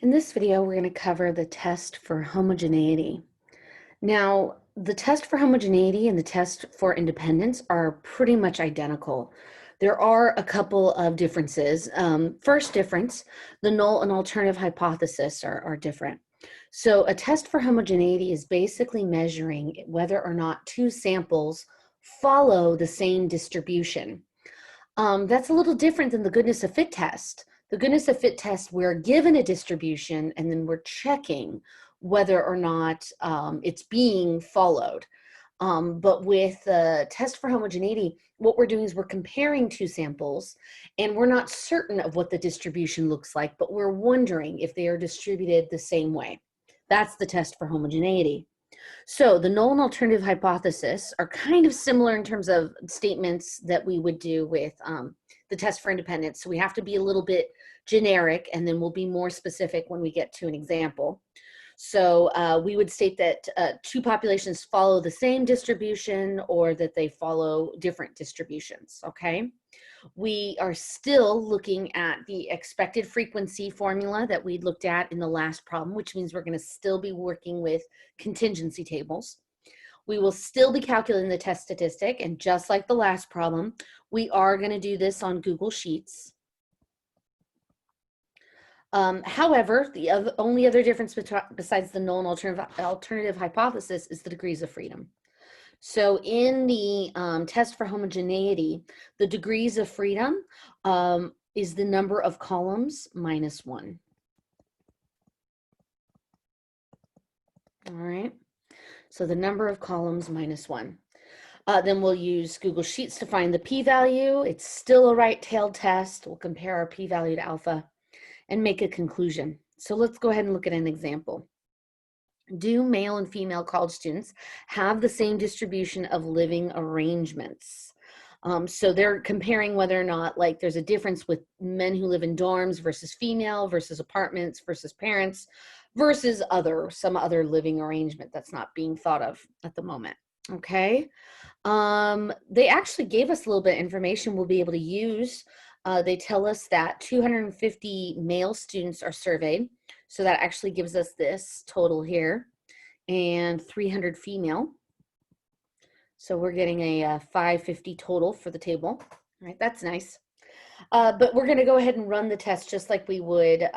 In this video, we're going to cover the test for homogeneity. Now, the test for homogeneity and the test for independence are pretty much identical. There are a couple of differences. First difference, the null and alternative hypothesis are different. So a test for homogeneity is basically measuring whether or not two samples follow the same distribution. That's a little different than the goodness of fit test. The goodness of fit test, we're given a distribution and then we're checking whether or not it's being followed. But with the test for homogeneity, what we're doing is we're comparing two samples and we're not certain of what the distribution looks like, but we're wondering if they are distributed the same way. That's the test for homogeneity. So the null and alternative hypothesis are kind of similar in terms of statements that we would do with the test for independence. So we have to be a little bit generic, and then we'll be more specific when we get to an example. So we would state that two populations follow the same distribution or that they follow different distributions, okay? We are still looking at the expected frequency formula that we looked at in the last problem, which means we're going to still be working with contingency tables. We will still be calculating the test statistic, and just like the last problem, we are going to do this on Google Sheets. However, the only other difference besides the null and alternative hypothesis is the degrees of freedom. So in the test for homogeneity, the degrees of freedom is the number of columns minus 1. All right, so the number of columns minus 1. Then we'll use Google Sheets to find the p-value. It's still a right-tailed test. We'll compare our p-value to alpha and make a conclusion. So let's go ahead and look at an example. Do male and female college students have the same distribution of living arrangements? So they're comparing whether or not like there's a difference with men who live in dorms versus female versus apartments versus parents versus some other living arrangement that's not being thought of at the moment. Okay. They actually gave us a little bit of information we'll be able to use. They tell us that 250 male students are surveyed. So that actually gives us this total here, and 300 female. So we're getting a 550 total for the table. All right, that's nice. But we're going to go ahead and run the test just like we would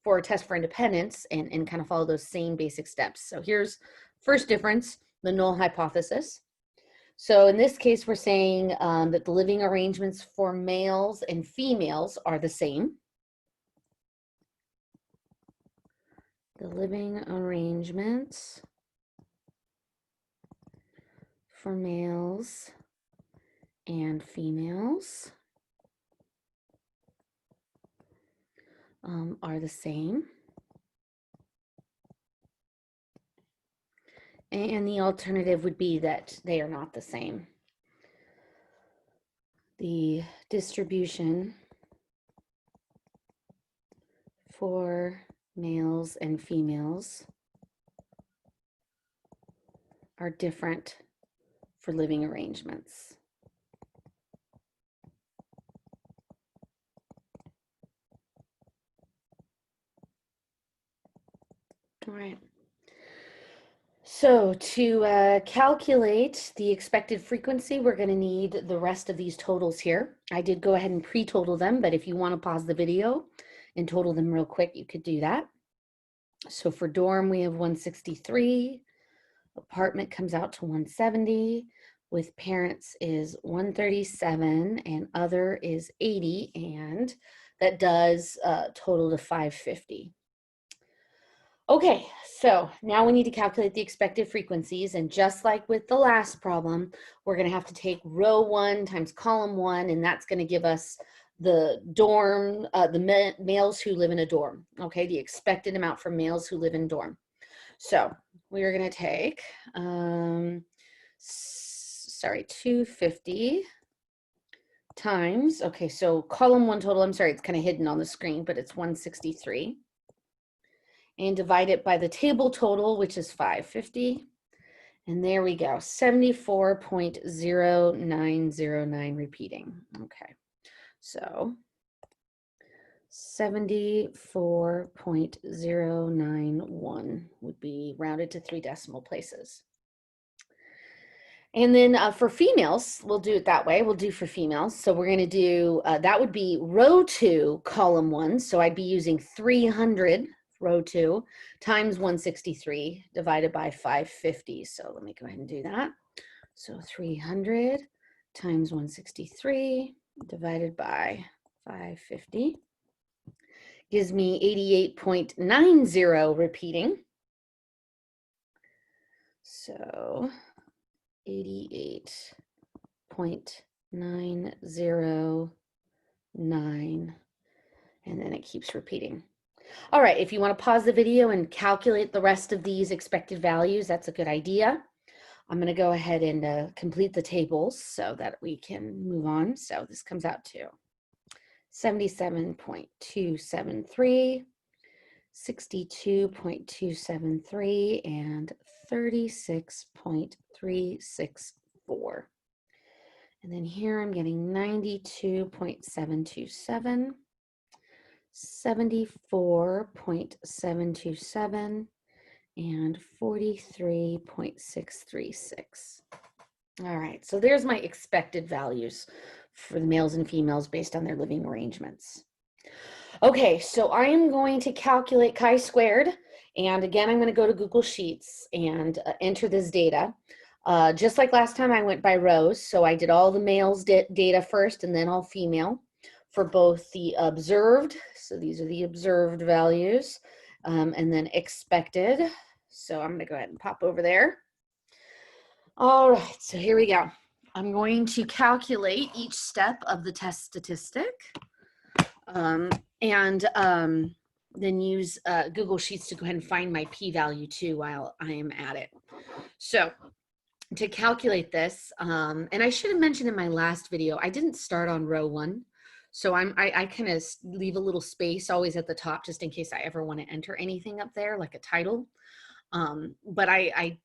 for a test for independence and kind of follow those same basic steps. So here's first difference, the null hypothesis. So in this case, we're saying that the living arrangements for males and females are the same. The living arrangements for males and females are the same. And the alternative would be that they are not the same. The distribution for males and females are different for living arrangements. All right. So to calculate the expected frequency, we're going to need the rest of these totals here. I did go ahead and pre-total them, but if you want to pause the video and total them real quick, you could do that. So for dorm, we have 163. Apartment comes out to 170. With parents is 137, and other is 80, and that does total to 550. Okay, so now we need to calculate the expected frequencies, and just like with the last problem, we're going to have to take row 1 times column 1, and that's going to give us the dorm, the males who live in a dorm, okay, the expected amount for males who live in dorm. So we are going to take, 250 times, okay, so column 1 total, I'm sorry, it's kind of hidden on the screen, but it's 163. And divide it by the table total, which is 550. And there we go, 74.0909 repeating. Okay, so 74.091 would be rounded to 3 decimal places. And then for females, we'll do it that way. We'll do for females. So we're going to do, that would be row 2, column 1. So I'd be using 300, row 2, times 163 divided by 550. So let me go ahead and do that. So 300 times 163 divided by 550 gives me 88.90 repeating. So 88.909, and then it keeps repeating. All right, if you want to pause the video and calculate the rest of these expected values, that's a good idea. I'm going to go ahead and complete the tables so that we can move on. So this comes out to 77.273, 62.273, and 36.364. And then here I'm getting 92.727, 74.727, and 43.636. All right, so there's my expected values for the males and females based on their living arrangements. Okay, so I am going to calculate chi-squared, and again, I'm going to go to Google Sheets and enter this data. Just like last time, I went by rows, so I did all the males data first and then all female for both the observed, so these are the observed values, and then expected. So I'm going to go ahead and pop over there. All right, so here we go. I'm going to calculate each step of the test statistic. Then use Google Sheets to go ahead and find my p-value too while I am at it. So to calculate this, and I should have mentioned in my last video, I didn't start on row 1. So I kind of leave a little space always at the top just in case I ever want to enter anything up there like a title. But I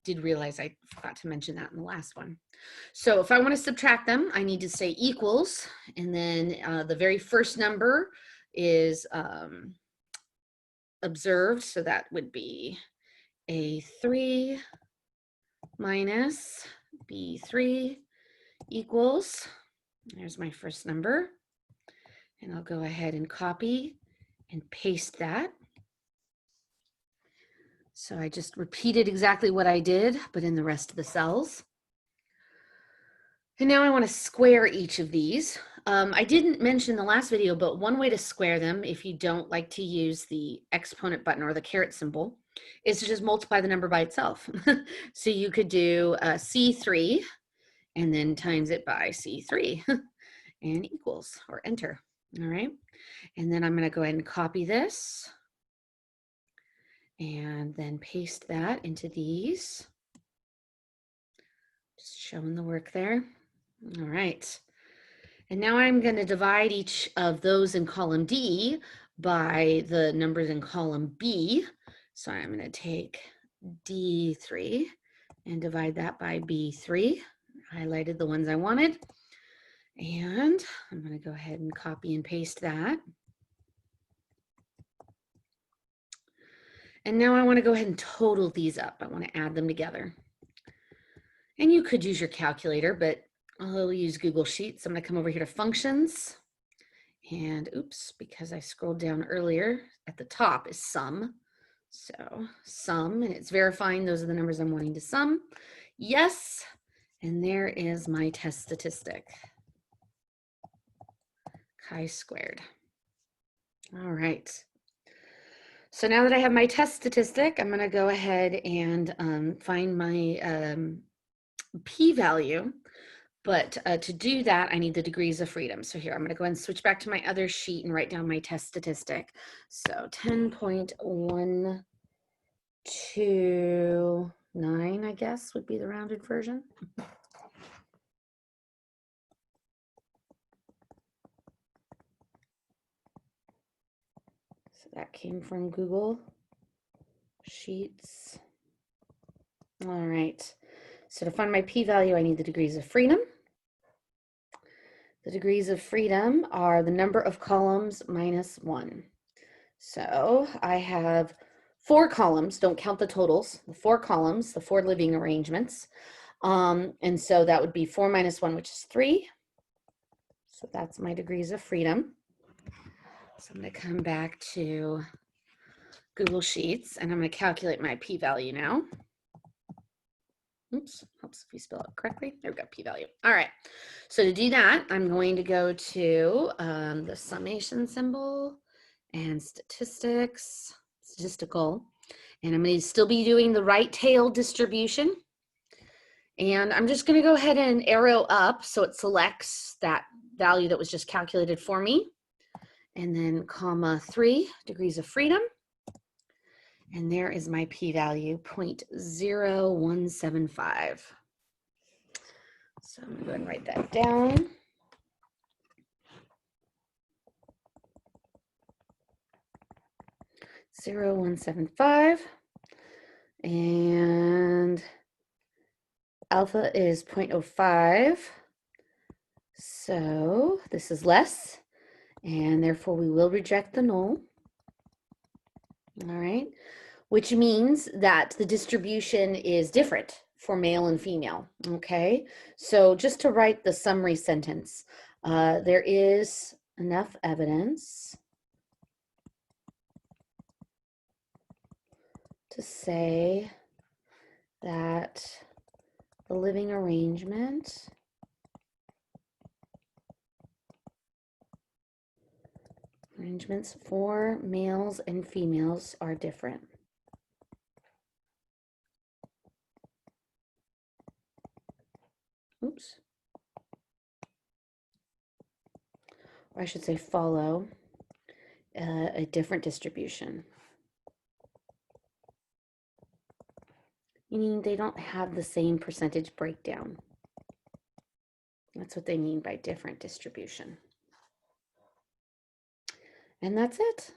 did realize I forgot to mention that in the last one. So if I want to subtract them, I need to say equals, and then the very first number is observed, so that would be A3 minus B3 equals, there's my first number, and I'll go ahead and copy and paste that. So I just repeated exactly what I did, but in the rest of the cells. And now I want to square each of these. I didn't mention the last video, but one way to square them, if you don't like to use the exponent button or the caret symbol, is to just multiply the number by itself. So you could do C3 and then times it by C3 and equals, or enter. All right. And then I'm going to go ahead and copy this and then paste that into these. Just showing the work there. All right. And now I'm going to divide each of those in column D by the numbers in column B. So I'm going to take D3 and divide that by B3. Highlighted the ones I wanted. And I'm going to go ahead and copy and paste that. And now I want to go ahead and total these up. I want to add them together. And you could use your calculator, but I'll use Google Sheets. I'm going to come over here to functions. And oops, because I scrolled down earlier, at the top is sum. So sum, and it's verifying those are the numbers I'm wanting to sum. Yes, and there is my test statistic. Chi-squared. All right. So now that I have my test statistic, I'm going to go ahead and find my p-value. But to do that, I need the degrees of freedom. So here, I'm going to go ahead and switch back to my other sheet and write down my test statistic. So 10.129, I guess, would be the rounded version. So that came from Google Sheets. All right. So to find my p-value, I need the degrees of freedom. The degrees of freedom are the number of columns minus 1. So I have 4 columns, don't count the totals, the 4 columns, the 4 living arrangements. And so that would be 4 minus 1, which is 3. So that's my degrees of freedom. So I'm going to come back to Google Sheets, and I'm going to calculate my p-value now. Oops, helps if you spell it correctly. There we go, p-value. All right, so to do that, I'm going to go to the summation symbol and statistical, and I'm going to still be doing the right tail distribution. And I'm just going to go ahead and arrow up so it selects that value that was just calculated for me. And then comma 3 degrees of freedom. And there is my p-value, 0.0175. So I'm going to go ahead and write that down. Zero 175. And alpha is 0.05. So this is less, and therefore we will reject the null. All right, which means that the distribution is different for male and female. Okay, so just to write the summary sentence, there is enough evidence to say that the living arrangements for males and females are different. Oops. Or I should say follow a different distribution. Meaning they don't have the same percentage breakdown. That's what they mean by different distribution. And that's it.